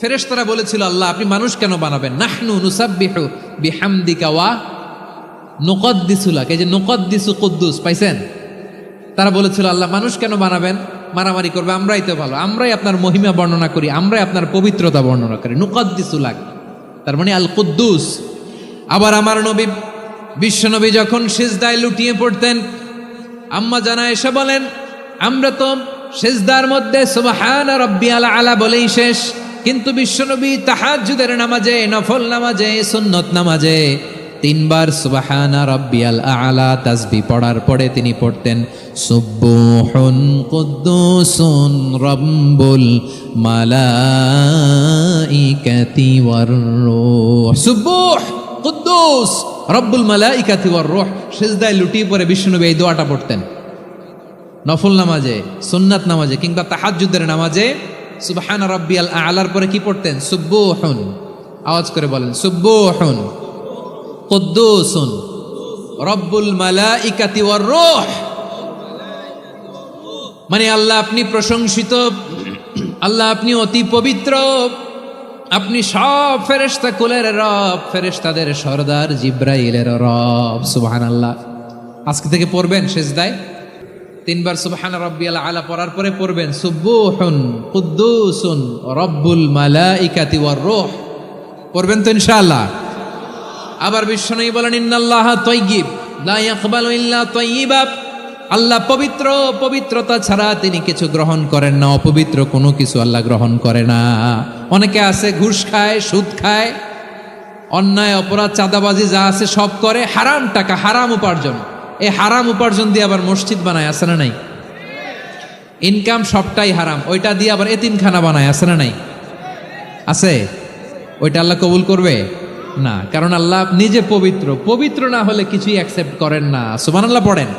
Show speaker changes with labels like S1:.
S1: ফেরেশতারা বলেছিল, আল্লাহ আপনি মানুষ কেন বানাবেন? নাহনু নুসাব্বিহু বিহামদিকা ওয়া নুকদ্দিসু লাক। এই যে নুকদ্দিসু কুদ্দুস পাইছেন? তারা বলেছিল, আল্লাহ মানুষ কেন বানাবেন? মারামারি করবে, আমরাই তো ভালো, আমরাই আপনার মহিমা বর্ণনা করি, আমরাই আপনার পবিত্রতা বর্ণনা করি। নুকদ্দিসু লাক তার মানে আল কুদ্দুস। আবার আমার নবী বিশ্বনবী যখন সিজদায় লুটিয়ে পড়তেন, আম্মা জানা এসে বলেন, আমরা তো সিজদার মধ্যে সুবহান রাব্বিয়াল আলা বলেই শেষ, কিন্তু বিশ্বনবী তাহাজ্জুদের নামাজে, নফল নামাজে, সুন্নত নামাজে 3 বার সুবহানা রাব্বিয়াল আলা তাসবিহ পড়ার পরে তিনি পড়তেন সুবহুন কুদ্দুসুন রাব্বুল মালাইকাতি ওয়ার রূহ। সুবহ কুদ্দুস রব্বুল মালাইকাতি ওয়ার রূহ। সিজদায় লুটিয়ে পড়ে বিশ্বনবী এই দোয়াটা পড়তেন। নফল নামাজে, সুন্নাত নামাজে কিংবা তাহাজ্জুদের নামাজে সুবহান রাব্বিয়াল আলার পরে কি পড়তেন? সুবহুন। আওয়াজ করে বলেন, সুবহুন কুদ্দুসুন রব্বুল মালাইকাতি ওয়ার রূহ। মানে আল্লাহ আপনি প্রশংসিত, আল্লাহ আপনি অতি পবিত্র, আপনি সব ফেরেশতা কুলের রব, ফেরেশতাদের সরদার জিব্রাইলের রব। সুবহানাল্লাহ। আজকে থেকে পড়বেন সিজদায় 3 বার সুবহান রাব্বিয়াল আলা পড়ার পরে পড়বেন সুবহুন কুদ্দুসুন রব্বুল মালাইকাতি ওয়ার রূহ। পড়বেন তো ইনশাআল্লাহ। আবার বিশ্বনবী বলেন, ইন্নাল্লাহা তাইয়্যিব লা ইয়াকবালু ইল্লা তাইয়্যিবা। আল্লাহ পবিত্র, পবিত্রতা ছাড়া তিনি কিছু গ্রহণ করেন না, অপবিত্র কোনো কিছু আল্লাহ গ্রহণ করে না। অনেকে আছে ঘুষ খায়, সুদ খায়, অন্যায় অপরাধ চাঁদাবাজি যা আছে সব করে, হারাম টাকা, হারাম উপার্জন। এই হারাম উপার্জন দিয়ে আবার মসজিদ বানায়, আছে না নাই? ইনকাম সবটাই হারাম, ওইটা দিয়ে আবার এতিমখানা বানায়, আছে না নাই? আছে। ওইটা আল্লাহ কবুল করবে না, কারণ আল্লাহ নিজে পবিত্র, পবিত্র না হলে কিছুই অ্যাকসেপ্ট করেন না। সুবহানাল্লাহ পড়েন।